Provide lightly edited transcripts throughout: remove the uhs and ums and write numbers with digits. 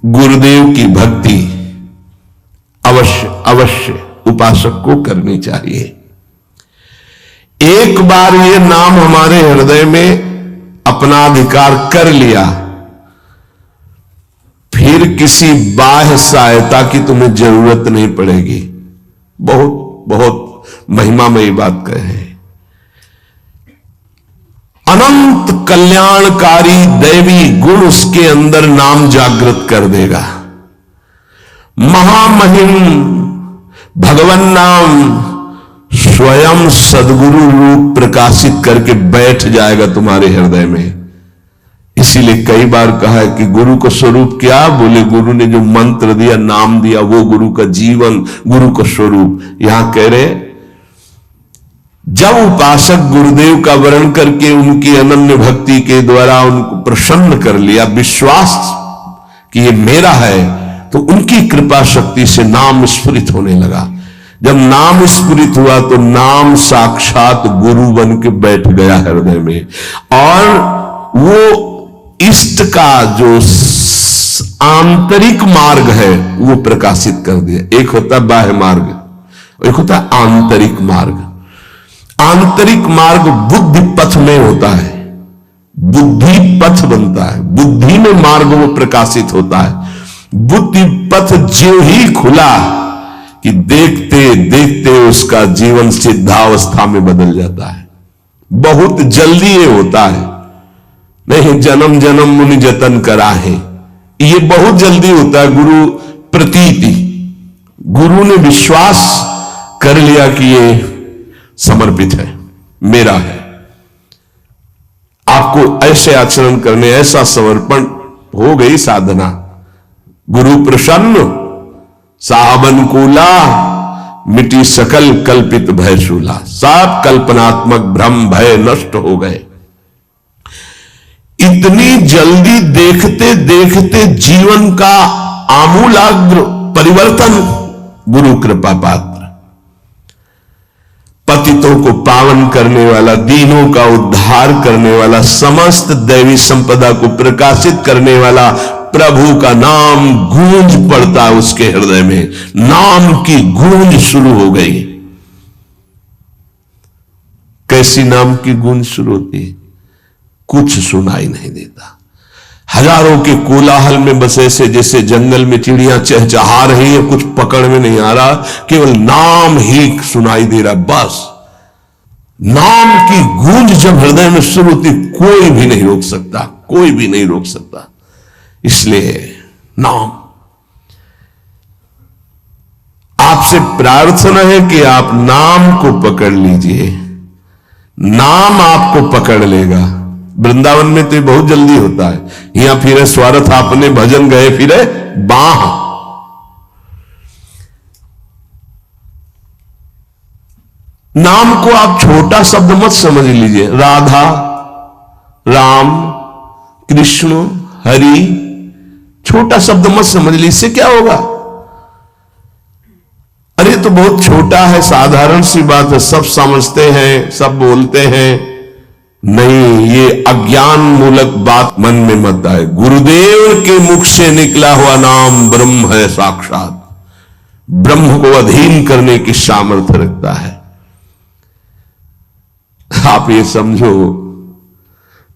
गुरुदेव की भक्ति अवश्य अवश्य उपासक को करनी चाहिए। एक बार ये नाम हमारे हृदय में अपना अधिकार कर लिया, फिर किसी बाह्य सहायता की तुम्हें जरूरत नहीं पड़ेगी। बहुत बहुत महिमामयी बात कहे। अनंत कल्याणकारी दैवी गुण उसके अंदर नाम जागृत कर देगा। महामहिम भगवान नाम स्वयं सदगुरु रूप प्रकाशित करके बैठ जाएगा तुम्हारे हृदय में। इसीलिए कई बार कहा है कि गुरु का स्वरूप क्या? बोले गुरु ने जो मंत्र दिया, नाम दिया, वो गुरु का जीवन, गुरु का स्वरूप। यहां कह रहे जब उपासक गुरुदेव का वर्ण करके उनकी अनन्य भक्ति के द्वारा उनको प्रसन्न कर लिया, विश्वास कि ये मेरा है, तो उनकी कृपा शक्ति से नाम स्फुरित होने लगा। जब नाम स्फुरित हुआ तो नाम साक्षात गुरु बन के बैठ गया हृदय में, और वो इष्ट का जो आंतरिक मार्ग है वो प्रकाशित कर दिया। एक होता है बाह्य मार्ग, एक होता है आंतरिक मार्ग। आंतरिक मार्ग बुद्धि पथ में होता है, बुद्धि पथ बनता है, बुद्धि में मार्ग वो प्रकाशित होता है। बुद्धि पथ जो ही खुला कि देखते देखते उसका जीवन सिद्धावस्था में बदल जाता है। बहुत जल्दी ये होता है, नहीं जन्म जन्म मुनि जतन करा है, ये बहुत जल्दी होता है। गुरु प्रतीति, गुरु ने विश्वास कर लिया कि ये समर्पित है, मेरा है। आपको ऐसे आचरण करने, ऐसा समर्पण हो गई साधना। गुरु प्रसन्न साहब अनुकूला, मिटी सकल कल्पित भयशूला। सब कल्पनात्मक भ्रम भय नष्ट हो गए। इतनी जल्दी देखते देखते जीवन का आमूलाग्र परिवर्तन गुरु कृपा पात्र, पतितों को पावन करने वाला, दीनों का उद्धार करने वाला, समस्त दैवी संपदा को प्रकाशित करने वाला प्रभु का नाम गूंज पड़ता उसके हृदय में। नाम की गूंज शुरू हो गई। कैसी नाम की गूंज शुरू होती है? कुछ सुनाई नहीं देता। हजारों के कोलाहल में बस ऐसे जैसे जंगल में चिड़ियां चहचहा रही है, कुछ पकड़ में नहीं आ रहा, केवल नाम ही सुनाई दे रहा। बस नाम की गूंज जब हृदय में शुरू होती, कोई भी नहीं रोक सकता, कोई भी नहीं रोक सकता। इसलिए नाम, आपसे प्रार्थना है कि आप नाम को पकड़ लीजिए, नाम आपको पकड़ लेगा। वृंदावन में तो बहुत जल्दी होता है, यहां फिरे स्वार्थ आपने भजन गए फिरे बाह। नाम को आप छोटा शब्द मत समझ लीजिए। राधा, राम, कृष्ण, हरि, छोटा शब्द मत समझ लीजिए। इससे क्या होगा? अरे तो बहुत छोटा है, साधारण सी बात है, सब समझते हैं, सब बोलते हैं। नहीं, ये अज्ञान मूलक बात मन में मत आए। गुरुदेव के मुख से निकला हुआ नाम ब्रह्म है साक्षात, ब्रह्म को अधीन करने की सामर्थ्य रखता है। आप ये समझो,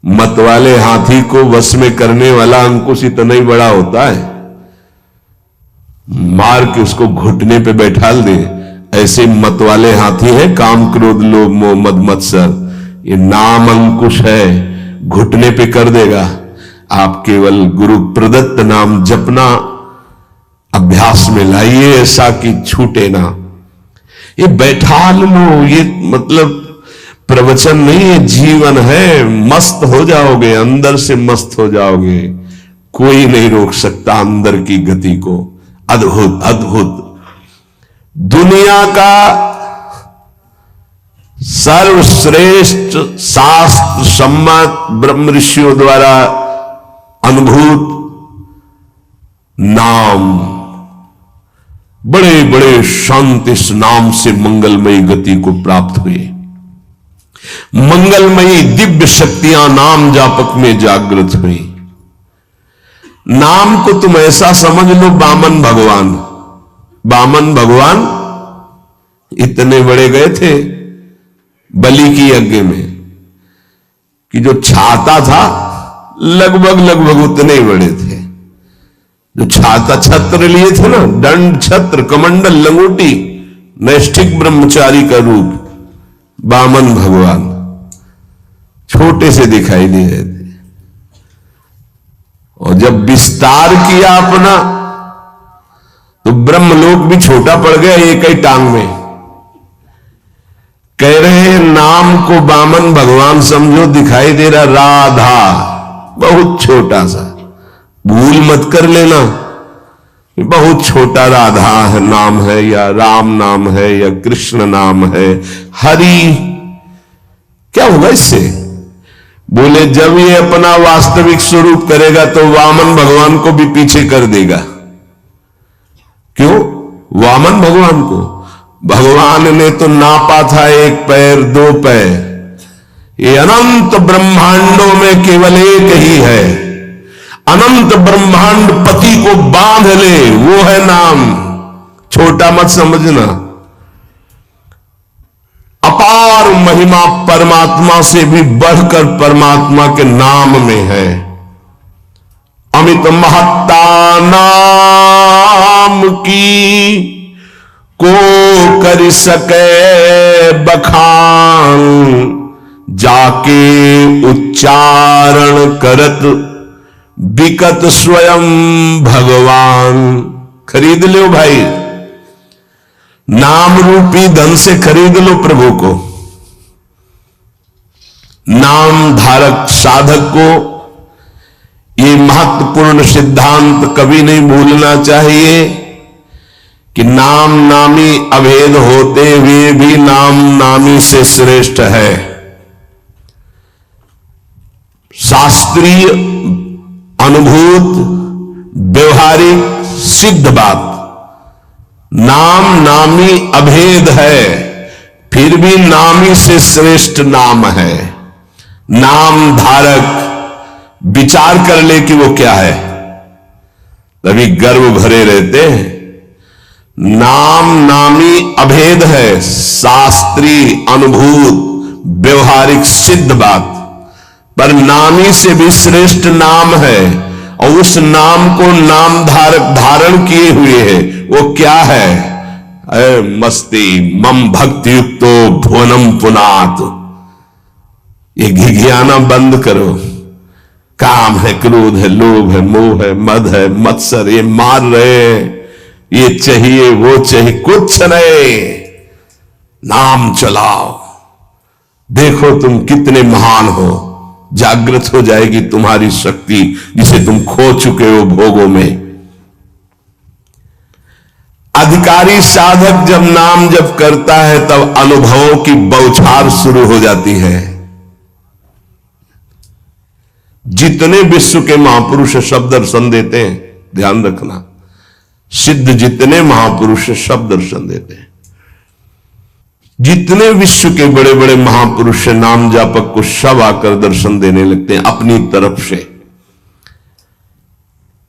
मतवाले हाथी को वश में करने वाला अंकुश इतना ही बड़ा होता है, मार के उसको घुटने पे बैठाल दे। ऐसे मतवाले हाथी है काम, क्रोध, लोभ, मोह, मद, मत्सर। ये नाम अंकुश है, घुटने पे कर देगा। आप केवल गुरु प्रदत्त नाम जपना अभ्यास में लाइए, ऐसा कि छूटे ना। ये बैठा लो, ये मतलब प्रवचन नहीं है, जीवन है। मस्त हो जाओगे, अंदर से मस्त हो जाओगे। कोई नहीं रोक सकता अंदर की गति को। अद्भुत अद्भुत। दुनिया का सर्वश्रेष्ठ शास्त्र सम्मत ब्रह्म ऋषियों द्वारा अनुभूत नाम, बड़े बड़े संत इस नाम से मंगलमयी गति को प्राप्त हुए। मंगलमयी दिव्य शक्तियां नाम जापक में जागृत हुई। नाम को तुम ऐसा समझ लो, वामन भगवान। वामन भगवान इतने बड़े गए थे बलि की यज्ञ में कि जो छाता था लगभग उतने ही बड़े थे। जो छाता छत्र लिए थे ना, दंड छत्र कमंडल लंगोटी, नैष्ठिक ब्रह्मचारी का रूप, वामन भगवान छोटे से दिखाई दे रहे थे। और जब विस्तार किया अपना तो ब्रह्मलोक भी छोटा पड़ गया एक ही टांग में। कह रहे हैं नाम को वामन भगवान समझो, दिखाई दे रहा राधा, बहुत छोटा सा, भूल मत कर लेना, बहुत छोटा राधा है नाम है, या राम नाम है, या कृष्ण नाम है, हरि। क्या होगा इससे? बोले जब ये अपना वास्तविक स्वरूप करेगा तो वामन भगवान को भी पीछे कर देगा। क्यों? वामन भगवान को भगवान ने तो नापा था 1 पैर 2 पैर, ये अनंत ब्रह्मांडों में केवल एक ही है। अनंत ब्रह्मांड पति को बांध ले, वो है नाम। छोटा मत समझना। अपार महिमा परमात्मा से भी बढ़कर परमात्मा के नाम में है। अमित महत्ता नाम की को कर सके बखान, जाके उच्चारण करत बिकत स्वयं भगवान। खरीद लो भाई, नाम रूपी धन से खरीद लो प्रभु को। नाम धारक साधक को ये महत्वपूर्ण सिद्धांत कभी नहीं भूलना चाहिए कि नाम नामी अभेद होते हुए भी नाम नामी से श्रेष्ठ है। शास्त्रीय अनुभूत व्यवहारिक सिद्ध बात, नाम नामी अभेद है, फिर भी नामी से श्रेष्ठ नाम है। नाम धारक विचार कर ले कि वो क्या है, तभी गर्व भरे रहते हैं। नाम नामी अभेद है, शास्त्रीय अनुभूत व्यवहारिक सिद्ध बात, पर नामी से भी श्रेष्ठ नाम है। और उस नाम को नाम धारक धारण किए हुए है, वो क्या है? मस्ती मम भक्ति युक्तो भुवनम पुनात। ये घिघियाना बंद करो। काम है, क्रोध है, लोभ है, मोह है, मद है, मत्सर, ये मार रहे हैं, ये चाहिए वो चाहिए, कुछ नहीं। नाम चलाओ, देखो तुम कितने महान हो। जागृत हो जाएगी तुम्हारी शक्ति जिसे तुम खो चुके हो भोगों में। अधिकारी साधक जब नाम जप करता है तब अनुभवों की बौछार शुरू हो जाती है। जितने विश्व के महापुरुष शब्द दर्शन देते हैं, ध्यान रखना, सिद्ध जितने महापुरुष शब्द दर्शन देते हैं, जितने विश्व के बड़े बड़े महापुरुष नाम जापक को सब आकर दर्शन देने लगते हैं अपनी तरफ से।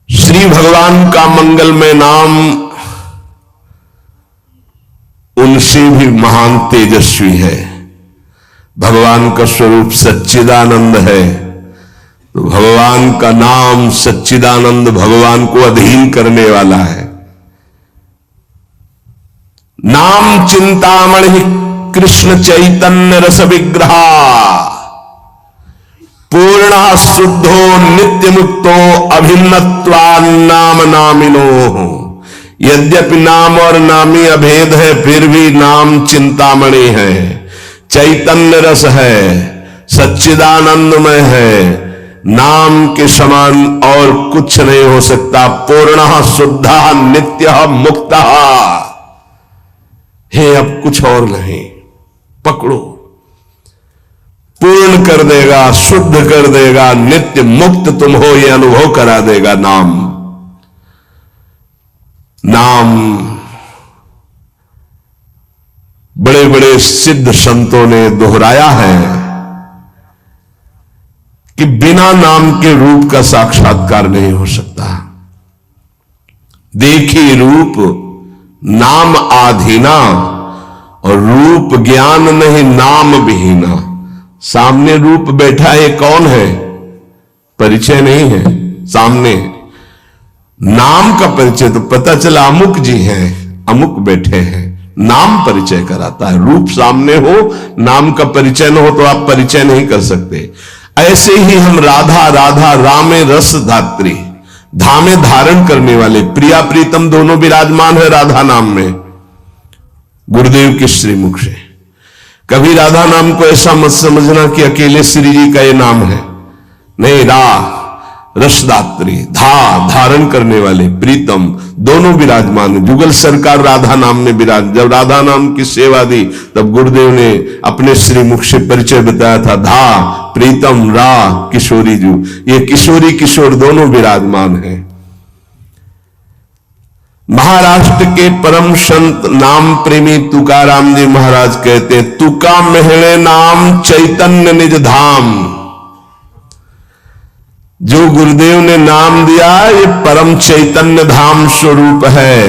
श्री भगवान का मंगलमय नाम उनसे भी महान तेजस्वी है। भगवान का स्वरूप सच्चिदानंद है, तो भगवान का नाम सच्चिदानंद भगवान को अधीन करने वाला है। नाम चिंतामणि कृष्ण चैतन्य रस विग्रहा, पूर्ण शुद्धो नित्य मुक्तो अभिन्नत्वा नाम नामिनो। यद्यपि नाम और नामी अभेद है, फिर भी नाम चिंतामणि है, चैतन्य रस है, सच्चिदानंदमय है। नाम के समान और कुछ नहीं हो सकता। पूर्ण शुद्ध नित्य मुक्त है, अब कुछ और नहीं। पकड़ो, पूर्ण कर देगा, शुद्ध कर देगा, नित्य मुक्त तुम हो ये अनुभव करा देगा नाम। नाम बड़े बड़े सिद्ध संतों ने दोहराया है कि बिना नाम के रूप का साक्षात्कार नहीं हो सकता। देखी रूप नाम आधीना, और रूप ज्ञान नहीं नाम विहीना। सामने रूप बैठा है, कौन है? परिचय नहीं है सामने। नाम का परिचय तो पता चला अमुक जी हैं, अमुक बैठे हैं। नाम परिचय कराता है। रूप सामने हो, नाम का परिचय न हो तो आप परिचय नहीं कर सकते। ऐसे ही हम राधा राधा रामे रस धात्री, धामे धारण करने वाले, प्रिया प्रीतम दोनों विराजमान है राधा नाम में, गुरुदेव के श्रीमुख से। कभी राधा नाम को ऐसा मत समझना कि अकेले श्री जी का ये नाम है, नहीं। रसदात्री, धारण करने वाले, प्रीतम दोनों विराजमान है। जुगल सरकार राधा नाम में विराज, जब राधा नाम की सेवा दी तब गुरुदेव ने अपने श्रीमुख से परिचय बताया था, प्रीतम किशोरी जू, ये किशोरी किशोर दोनों विराजमान है। महाराष्ट्र के परम संत नाम प्रेमी तुकाराम जी महाराज कहते, तुका महले नाम चैतन्य निज धाम। जो गुरुदेव ने नाम दिया ये परम चैतन्य धाम स्वरूप है,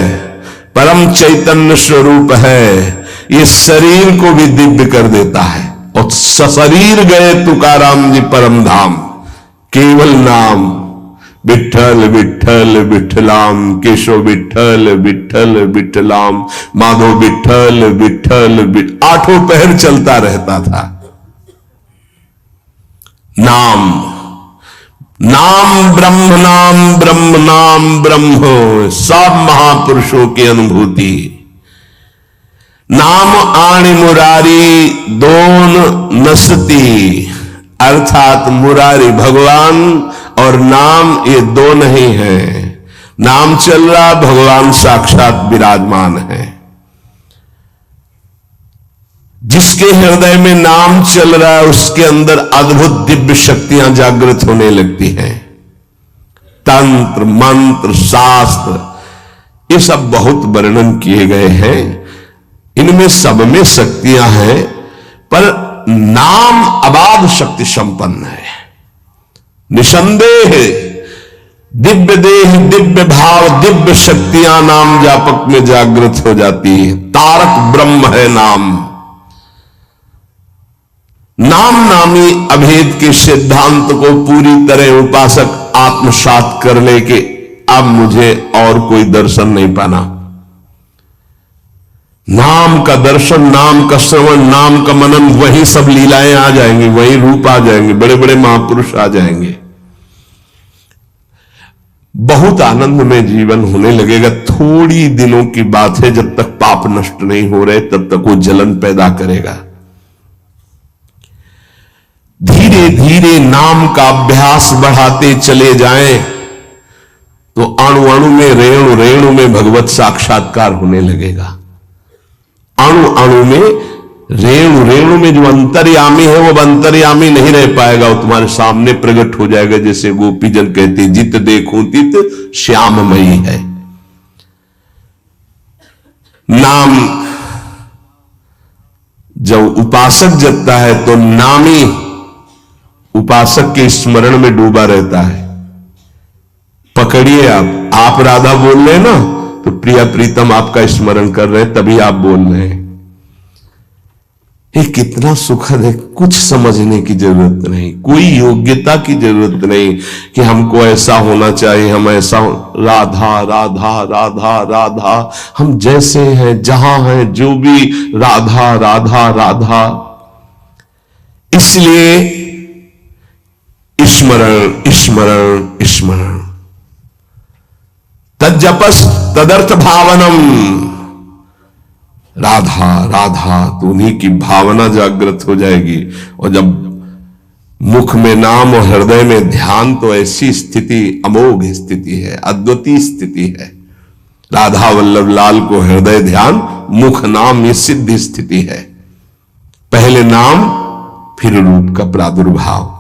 परम चैतन्य स्वरूप है। ये शरीर को भी दिव्य कर देता है। और सशरीर गए तुकाराम जी परम धाम, केवल नाम विठ्ठल विठ्ठल विठ्ठलाम, केशव विठ्ठल विठ्ठल विठ्ठलाम, माधव विठ्ठल विठ्ठल, आठों पहर चलता रहता था। नाम नाम ब्रह्म, सब महापुरुषों की अनुभूति। नाम आणी मुरारी दोन नसती, अर्थात मुरारी भगवान और नाम ये दो नहीं है। नाम चल रहा, भगवान साक्षात विराजमान है। जिसके हृदय में नाम चल रहा है उसके अंदर अद्भुत दिव्य शक्तियां जागृत होने लगती हैं। तंत्र मंत्र शास्त्र ये सब बहुत वर्णन किए गए हैं, इनमें सब में शक्तियां हैं, पर नाम अबाध शक्ति संपन्न है। निसंदेह दिव्य देह, दिव्य भाव, दिव्य शक्तियां नाम जापक में जागृत हो जाती है। तारक ब्रह्म है नाम। नाम नामी अभेद के सिद्धांत को पूरी तरह उपासक आत्मसात कर ले कि अब मुझे और कोई दर्शन नहीं पाना। नाम का दर्शन, नाम का श्रवण, नाम का मनन, वही सब लीलाएं आ जाएंगी, वही रूप आ जाएंगे, बड़े बड़े महापुरुष आ जाएंगे। बहुत आनंद में जीवन होने लगेगा। थोड़ी दिनों की बात है, जब तक पाप नष्ट नहीं हो रहे तब तक वो जलन पैदा करेगा। धीरे धीरे नाम का अभ्यास बढ़ाते चले जाएं तो अणु अणु में, रेणु रेणु में भगवत साक्षात्कार होने लगेगा। अणु अणु में, रेणु रेणु में जो अंतर्यामी है वो अंतर्यामी नहीं रह पाएगा, वो तुम्हारे सामने प्रकट हो जाएगा। जैसे गोपीजन कहते, जित देखूं तित श्याममयी है। नाम जब उपासक जपता है तो नामी उपासक के स्मरण में डूबा रहता है। पकड़िए, आप राधा बोल रहे हैं ना, तो प्रिया प्रीतम आपका स्मरण कर रहे हैं, तभी आप बोल रहे हैं। ये कितना सुखद है। कुछ समझने की जरूरत नहीं, कोई योग्यता की जरूरत नहीं कि हमको ऐसा होना चाहिए, हम ऐसा राधा राधा राधा राधा, हम जैसे हैं, जहां हैं, जो भी राधा राधा राधा। इसलिए स्मरण स्मरण स्मरण, तज्जपस तदर्थ भावनम। राधा राधा तो उन्हीं की भावना जागृत हो जाएगी। और जब मुख में नाम और हृदय में ध्यान, तो ऐसी स्थिति अमोघ स्थिति है, अद्वितीय स्थिति है। राधा वल्लभ लाल को हृदय ध्यान, मुख नाम, ये सिद्ध स्थिति है। पहले नाम, फिर रूप का प्रादुर्भाव।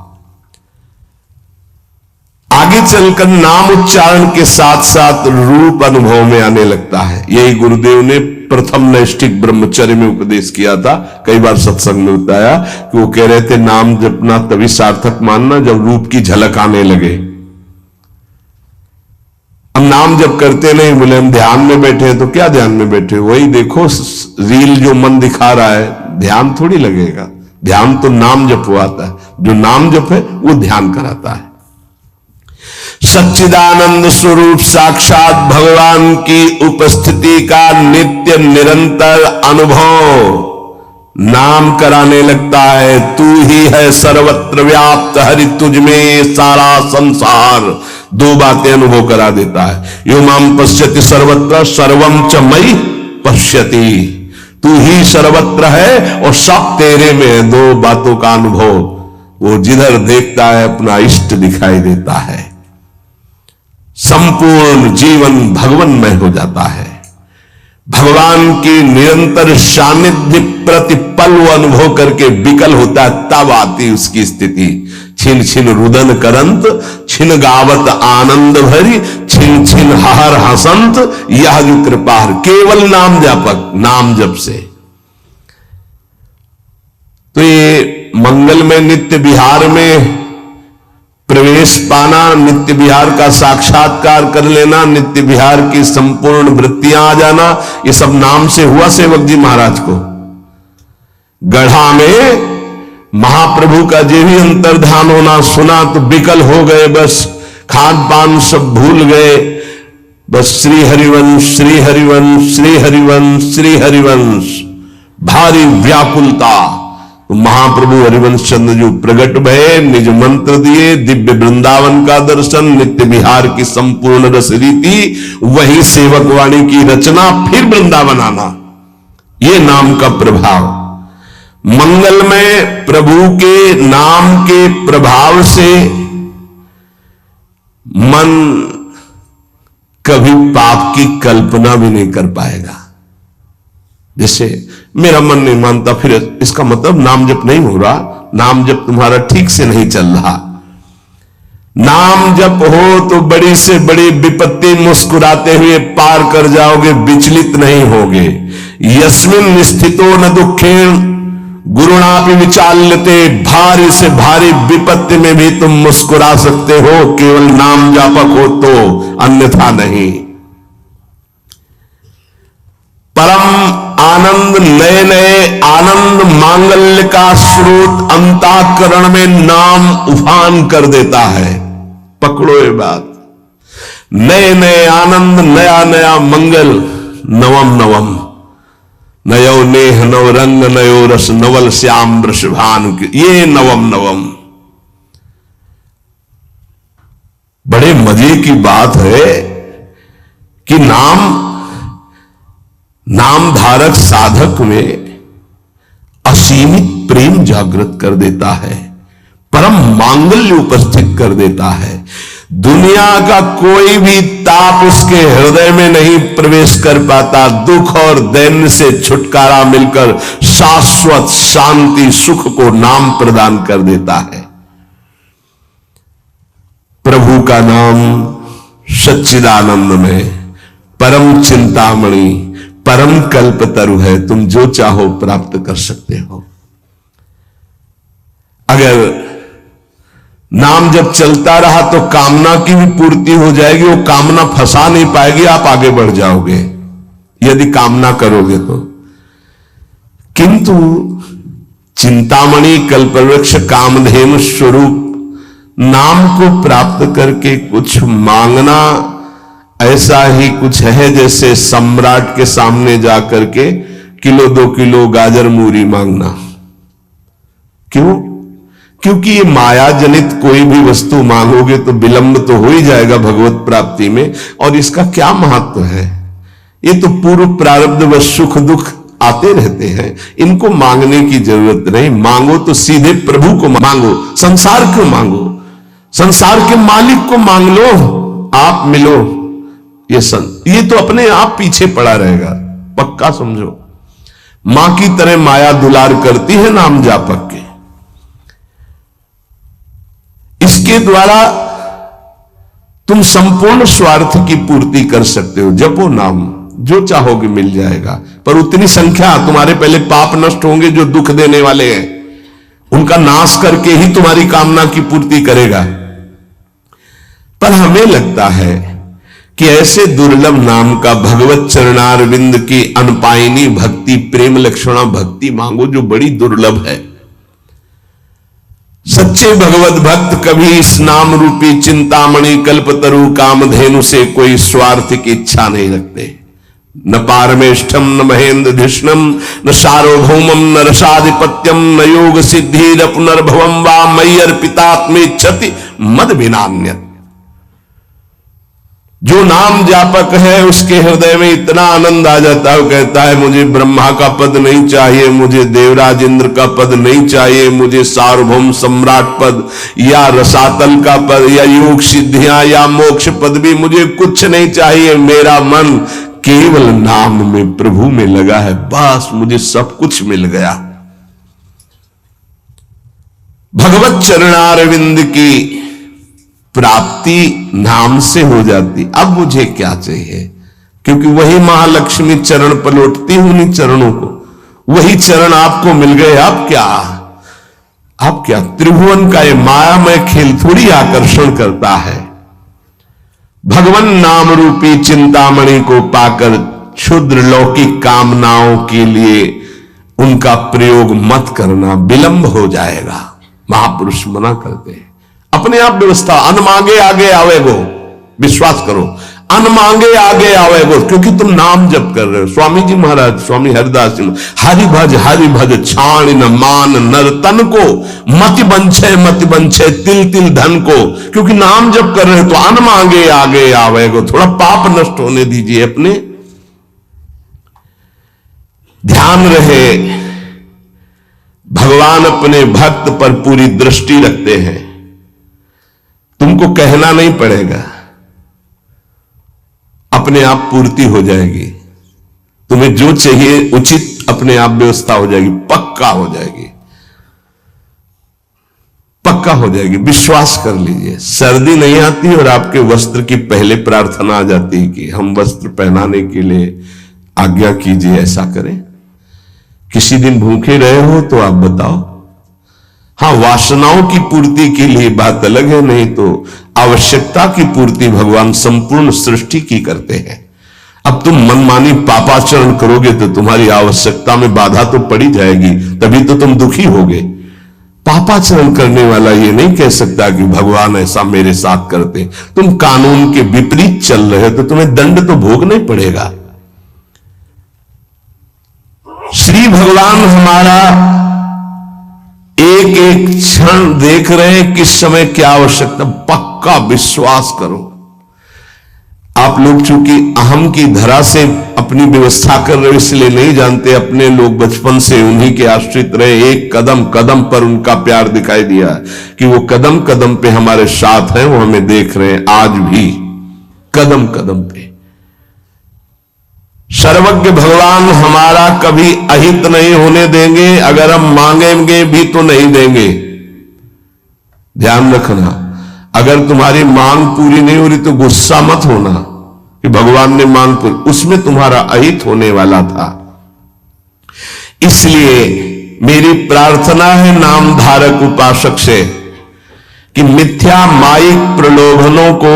आगे चलकर नाम उच्चारण के साथ साथ रूप अनुभव में आने लगता है। यही गुरुदेव ने प्रथम नैष्ठिक ब्रह्मचर्य में उपदेश किया था। कई बार सत्संग में बताया कि वो कह रहे थे, नाम जपना तभी सार्थक मानना जब रूप की झलक आने लगे। अब नाम जब करते नहीं, बोले हम ध्यान में बैठे हैं। तो क्या ध्यान में बैठे? वही देखो रील जो मन दिखा रहा है, ध्यान थोड़ी लगेगा। ध्यान तो नाम जपवाता है, जो नाम जप है वो ध्यान कराता है। सच्चिदानंद स्वरूप साक्षात भगवान की उपस्थिति का नित्य निरंतर अनुभव नाम कराने लगता है। तू ही है सर्वत्र व्याप्त, हरि तुझ में सारा संसार। दो बातें अनुभव करा देता है। यो माम पश्यति सर्वत्र सर्वम च मयि पश्यति। तू ही सर्वत्र है और सब तेरे में है। दो बातों का अनुभव, वो जिधर देखता है अपना इष्ट दिखाई देता है। संपूर्ण जीवन भगवन्मय हो जाता है। भगवान की निरंतर सानिध्य प्रतिपल वो अनुभव करके विकल होता है, तब आती उसकी स्थिति। छिन छिन रुदन करंत, छिन गावत आनंद भरी, छिन छिन हर हसंत, यह जो कृपा केवल नाम जापक, नाम जप से। तो ये मंगल में नित्य विहार में प्रवेश पाना, नित्य विहार का साक्षात्कार कर लेना, नित्य विहार की संपूर्ण वृत्तियां आ जाना, ये सब नाम से हुआ सेवक जी महाराज को। गढ़ा में महाप्रभु का जो भी अंतर्धान होना सुना तो विकल हो गए, बस खान पान सब भूल गए। बस श्री हरिवंश, श्री हरिवंश, श्री हरिवंश, श्री हरिवंश, भारी व्याकुलता। तो महाप्रभु हरिवंश चंद्र जो प्रकट भये, निज मंत्र दिए, दिव्य वृंदावन का दर्शन, नित्य विहार की संपूर्ण रस रीति, वही सेवक वाणी की रचना, फिर वृंदावन आना, ये नाम का प्रभाव। मंगल में प्रभु के नाम के प्रभाव से मन कभी पाप की कल्पना भी नहीं कर पाएगा। जैसे मेरा मन नहीं मानता, फिर इसका मतलब नाम जप नहीं हो रहा, नाम जप तुम्हारा ठीक से नहीं चल रहा। नाम जप हो तो बड़ी से बड़ी विपत्ति मुस्कुराते हुए पार कर जाओगे, विचलित नहीं होगे। यस्मिन स्थितो न दुखेन गुरुणापि विचाल्यते, भारी से भारी विपत्ति में भी तुम मुस्कुरा सकते हो, केवल नाम जापक हो तो, अन्यथा नहीं। परम आनंद, नए नए आनंद मांगल्य का स्रोत अंतःकरण में नाम उफान कर देता है। पकड़ो ये बात, नए नए आनंद, नया नया मंगल, नवम नवम, नयो नेह नव रंग, नयो रस, नवल श्याम वृषभान, ये नवम नवम। बड़े मजे की बात है कि नाम धारक साधक में असीमित प्रेम जागृत कर देता है, परम मांगल्य उपस्थित कर देता है। दुनिया का कोई भी ताप उसके हृदय में नहीं प्रवेश कर पाता। दुख और दैन्य से छुटकारा मिलकर शाश्वत शांति सुख को नाम प्रदान कर देता है। प्रभु का नाम सच्चिदानंद में परम चिंतामणि, परम कल्पतरु है। तुम जो चाहो प्राप्त कर सकते हो। अगर नाम जब चलता रहा तो कामना की भी पूर्ति हो जाएगी, वो कामना फंसा नहीं पाएगी, आप आगे बढ़ जाओगे यदि कामना करोगे तो। किंतु चिंतामणि, कल्पवृक्ष, कामधेनु स्वरूप नाम को प्राप्त करके कुछ मांगना ऐसा ही कुछ है जैसे सम्राट के सामने जाकर के किलो 2 किलो गाजर मूरी मांगना। क्यों? क्योंकि ये माया जनित कोई भी वस्तु मांगोगे तो विलंब तो हो ही जाएगा भगवत प्राप्ति में, और इसका क्या महत्व है? ये तो पूर्व प्रारब्ध व सुख दुख आते रहते हैं, इनको मांगने की जरूरत नहीं। मांगो तो सीधे प्रभु को मांगो, संसार क्यों मांगो? संसार के मालिक को मांग लो, आप मिलो। ये तो अपने आप पीछे पड़ा रहेगा, पक्का समझो। मां की तरह माया दुलार करती है नाम जापक के। इसके द्वारा तुम संपूर्ण स्वार्थ की पूर्ति कर सकते हो। जपो नाम, जो चाहोगे मिल जाएगा, पर उतनी संख्या तुम्हारे पहले पाप नष्ट होंगे जो दुख देने वाले हैं, उनका नाश करके ही तुम्हारी कामना की पूर्ति करेगा। पर हमें लगता है कि ऐसे दुर्लभ नाम का भगवत चरणारविंद की अनपायनी भक्ति, प्रेम लक्षणा भक्ति मांगो जो बड़ी दुर्लभ है। सच्चे भगवत भक्त कभी इस नाम रूपी चिंतामणि कल्पतरु कामधेनु से कोई स्वार्थ की इच्छा नहीं रखते। न पारमेष्ठम न महेंद्र धिष्णम न सार्वभौमम न रसाधिपत्यम न योग सिद्धि पुनर्भवम वा मयि अर्पितात्मेच्छति मद विनान्यत। जो नाम जापक है उसके हृदय में इतना आनंद आ जाता है, वो कहता है मुझे ब्रह्मा का पद नहीं चाहिए, मुझे देवराज इंद्र का पद नहीं चाहिए, मुझे सार्वभौम सम्राट पद या रसातल का पद या योग सिद्धियां या मोक्ष पद भी मुझे कुछ नहीं चाहिए। मेरा मन केवल नाम में प्रभु में लगा है, बस मुझे सब कुछ मिल गया। भगवत चरणारविंद की प्राप्ति नाम से हो जाती। अब मुझे क्या चाहिए, क्योंकि वही महालक्ष्मी चरण पलटती उन्हीं चरणों को, वही चरण आपको मिल गए। अब क्या त्रिभुवन का ये मायामय खेल थोड़ी आकर्षण करता है। भगवान नाम रूपी चिंतामणि को पाकर क्षुद्र लौकिक कामनाओं के लिए उनका प्रयोग मत करना, विलंब हो जाएगा। महापुरुष मना करते हैं। अपने आप व्यवस्था, अन मांगे आगे आवेगो, विश्वास करो, अन मांगे आगे आवेगो, क्योंकि तुम नाम जप कर रहे हो। स्वामी जी महाराज, स्वामी हरिदास जी, हरि भज छाण न मान नर तन को, मति बंछे तिल तिल धन को। क्योंकि नाम जप कर रहे हो तो अन मांगे आगे आवेगो। थोड़ा पाप नष्ट होने दीजिए अपने। ध्यान रहे, भगवान अपने भक्त पर पूरी दृष्टि रखते हैं। तुमको कहना नहीं पड़ेगा, अपने आप पूर्ति हो जाएगी। तुम्हें जो चाहिए उचित अपने आप व्यवस्था हो जाएगी, पक्का हो जाएगी, पक्का हो जाएगी। विश्वास कर लीजिए। सर्दी नहीं आती और आपके वस्त्र की पहले प्रार्थना आ जाती है कि हम वस्त्र पहनाने के लिए आज्ञा कीजिए, ऐसा करें। किसी दिन भूखे रहे हो तो आप बताओ। हाँ, वासनाओं की पूर्ति के लिए बात अलग है, नहीं तो आवश्यकता की पूर्ति भगवान संपूर्ण सृष्टि की करते हैं। अब तुम मनमानी पापाचरण करोगे तो तुम्हारी आवश्यकता में बाधा तो पड़ी जाएगी, तभी तो तुम दुखी होगे। पापाचरण करने वाला ये नहीं कह सकता कि भगवान ऐसा मेरे साथ करते। तुम कानून के विपरीत चल रहे हो तो तुम्हें दंड तो भोगना ही पड़ेगा। श्री भगवान हमारा एक एक क्षण देख रहे हैं, किस समय क्या आवश्यकता। पक्का विश्वास करो। आप लोग चूंकि अहम की धरा से अपनी व्यवस्था कर रहे हो इसलिए नहीं जानते। अपने लोग बचपन से उन्हीं के आश्रित रहे, एक कदम कदम पर उनका प्यार दिखाई दिया कि वो कदम कदम पे हमारे साथ हैं, वो हमें देख रहे हैं आज भी कदम कदम पे। सर्वज्ञ भगवान हमारा कभी अहित नहीं होने देंगे, अगर हम मांगेंगे भी तो नहीं देंगे। ध्यान रखना, अगर तुम्हारी मांग पूरी नहीं हो रही तो गुस्सा मत होना कि भगवान ने मांग पूरी, उसमें तुम्हारा अहित होने वाला था। इसलिए मेरी प्रार्थना है नाम धारक उपासक से कि मिथ्या माइक प्रलोभनों को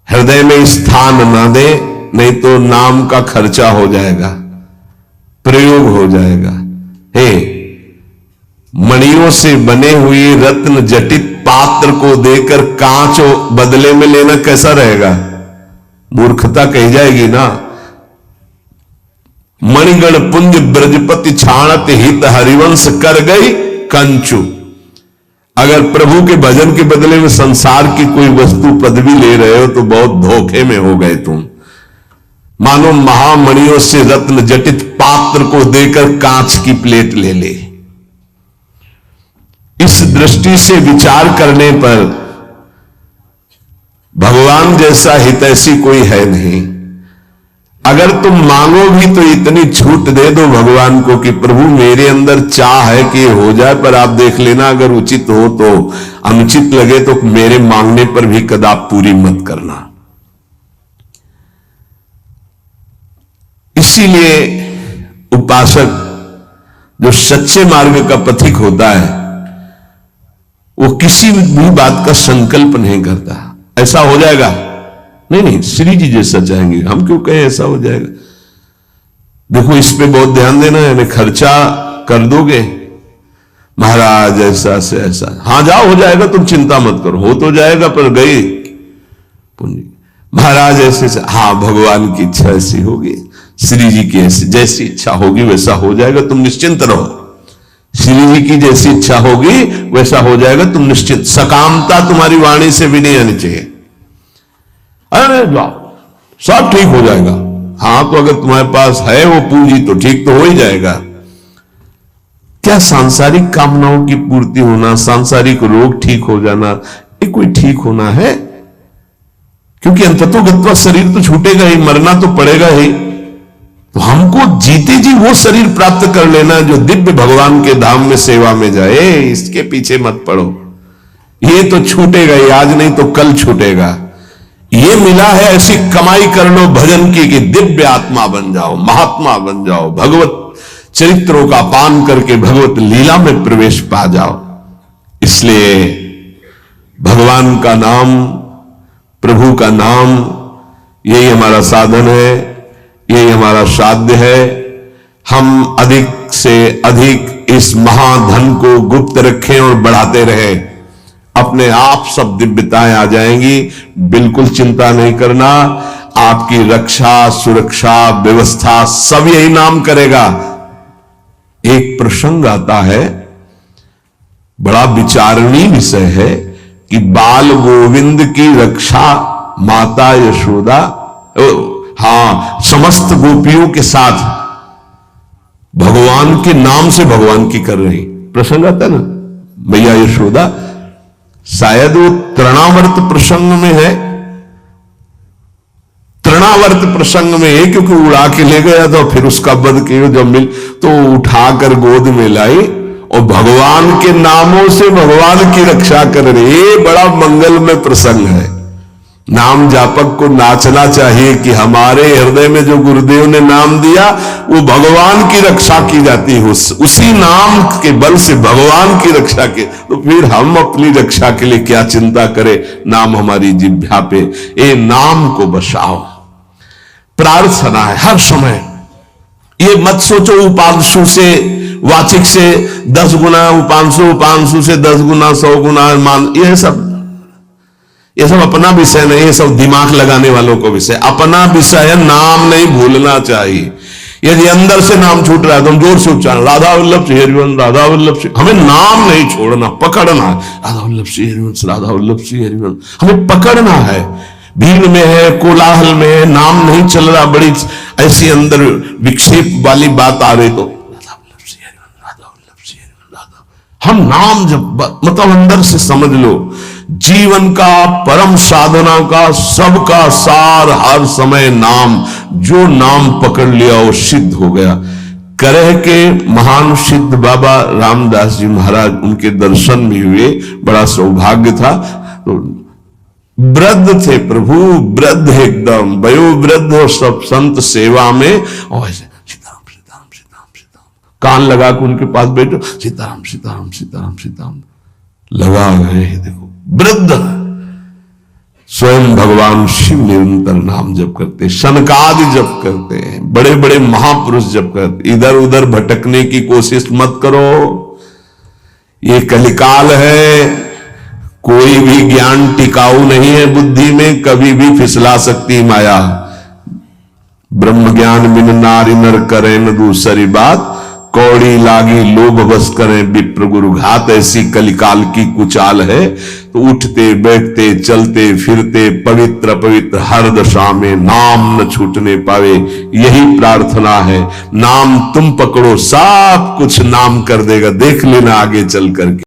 हृदय में स्थान न दे, नहीं तो नाम का खर्चा हो जाएगा, प्रयोग हो जाएगा। हे, मणियों से बने हुए रत्न जटित पात्र को देकर कांच बदले में लेना कैसा रहेगा? मूर्खता कही जाएगी ना। मणिगण पुंज ब्रजपति छाणत हित हरिवंश कर गई कंचु। अगर प्रभु के भजन के बदले में संसार की कोई वस्तु पदवी ले रहे हो तो बहुत धोखे में हो गए तुम। मानो महामणियों से रत्न जटित पात्र को देकर कांच की प्लेट ले ले। इस दृष्टि से विचार करने पर भगवान जैसा हितैषी कोई है नहीं। अगर तुम मांगो भी तो इतनी छूट दे दो भगवान को कि प्रभु मेरे अंदर चाह है कि ये हो जाए, पर आप देख लेना अगर उचित हो तो, अनुचित लगे तो मेरे मांगने पर भी कदाप पूरी मत करना। इसीलिए उपासक जो सच्चे मार्ग का पथिक होता है वो किसी भी बात का संकल्प नहीं करता। ऐसा हो जाएगा, नहीं नहीं, श्री जी जैसा चाहेंगे, हम क्यों कहें ऐसा हो जाएगा। देखो इस पे बहुत ध्यान देना है, खर्चा कर दोगे महाराज ऐसा से ऐसा, हाँ जाओ हो जाएगा, तुम चिंता मत करो, हो तो जाएगा, पर गई पुण्य। महाराज ऐसे से, हाँ भगवान की इच्छा ऐसी होगी, श्री जी की ऐसी जैसी इच्छा होगी वैसा हो जाएगा, तुम निश्चिंत रहो। श्री जी की जैसी इच्छा होगी वैसा हो जाएगा, तुम निश्चिंत, सकामता तुम्हारी वाणी से भी नहीं आनी चाहिए। अरे जाओ सब ठीक हो जाएगा। हाँ तो अगर तुम्हारे पास है वो पूंजी तो ठीक तो हो ही जाएगा। क्या सांसारिक कामनाओं की पूर्ति होना, सांसारिक रोग ठीक हो जाना, ये कोई ठीक होना है? क्योंकि अंततोगत्वा शरीर तो छूटेगा ही, मरना तो पड़ेगा ही। तो हमको जीते जी वो शरीर प्राप्त कर लेना जो दिव्य भगवान के धाम में सेवा में जाए, इसके पीछे मत पड़ो। ये तो छूटेगा ही, आज नहीं तो कल छूटेगा। ये मिला है, ऐसी कमाई कर लो भजन की कि दिव्य आत्मा बन जाओ, महात्मा बन जाओ, भगवत चरित्रों का पान करके भगवत लीला में प्रवेश पा जाओ। इसलिए भगवान का नाम, प्रभु का नाम, यही हमारा साधन है, यही हमारा साध्य है। हम अधिक से अधिक इस महाधन को गुप्त रखें और बढ़ाते रहें, अपने आप सब दिव्यताएं आ जाएंगी। बिल्कुल चिंता नहीं करना, आपकी रक्षा, सुरक्षा, व्यवस्था सब यही नाम करेगा। एक प्रसंग आता है, बड़ा विचारणीय विषय है कि बाल गोविंद की रक्षा माता यशोदा, हाँ, समस्त गोपियों के साथ भगवान के नाम से भगवान की कर रही। प्रसंग आता है ना, मैया यशोदा, शायद वो तृणावर्त प्रसंग में है, तृणावर्त प्रसंग में है, क्योंकि उड़ा के ले गया था, फिर उसका वध किया, जब मिल तो उठाकर गोद में लाई और भगवान के नामों से भगवान की रक्षा कर रही। ये बड़ा मंगलमय प्रसंग है। नाम जापक को नाचना चाहिए कि हमारे हृदय में जो गुरुदेव ने नाम दिया वो भगवान की रक्षा की जाती है, उसी नाम के बल से भगवान की रक्षा के। तो फिर हम अपनी रक्षा के लिए क्या चिंता करें, नाम हमारी जिह्वा पे, ये नाम को बसाओ। प्रार्थना है हर समय, ये मत सोचो उपांशु से, वाचिक से 10 गुना, उपांशु, उपांशु से 10 गुना, 100 गुना मान, ये सब अपना विषय नहीं, ये सब दिमाग लगाने वालों को विषय। अपना विषय है, नाम नहीं भूलना चाहिए। यदि अंदर से नाम छूट रहा है तो हम जोर से उच्चारण, राधा वल्लभ श्री हरिवंश, राधा वल्लभ श्री, हमें नाम नहीं छोड़ना, पकड़ना है। राधा वल्लभ श्री हरिवंश, राधा वल्लभ श्री हरिवंश, हमें पकड़ना है। भीड़ में है, कोलाहल में है, नाम नहीं चल रहा, बड़ी ऐसी अंदर विक्षेप वाली बात आ रही तो राधा वल्लभ श्री हरिवंश, राधा वल्लभ श्री हरिवंश, राधा। हम नाम जब मतलब अंदर से समझ लो, जीवन का, परम साधना का, सबका सार हर समय नाम। जो नाम पकड़ लिया वो सिद्ध हो गया। करह के महान सिद्ध बाबा रामदास जी महाराज, उनके दर्शन भी हुए, बड़ा सौभाग्य था। तो वृद्ध थे प्रभु, वृद्ध एकदम वयोवृद्ध, और सब संत सेवा में, और ऐसे सीताराम सीताराम सीताराम सीताराम, कान लगा के उनके पास बैठो, सीताराम सीताराम सीताराम सीताराम लगा गए। देखो वृद्ध, स्वयं भगवान शिव निरंतर नाम जप करते, सनकादि जप करते हैं, बड़े बड़े महापुरुष जप करते। इधर उधर भटकने की कोशिश मत करो, ये कलिकाल है, कोई भी ज्ञान टिकाऊ नहीं है बुद्धि में, कभी भी फिसला सकती माया। ब्रह्म ज्ञान बिन नारी नर करे न दूसरी बात, कौड़ी लागी लोभ बस करें विप्र गुरु घात। ऐसी कलिकाल की कुचाल है। तो उठते बैठते चलते फिरते पवित्र पवित्र हर दशा में नाम न छूटने पावे, यही प्रार्थना है। नाम तुम पकड़ो, सब कुछ नाम कर देगा, देख लेना आगे चल करके।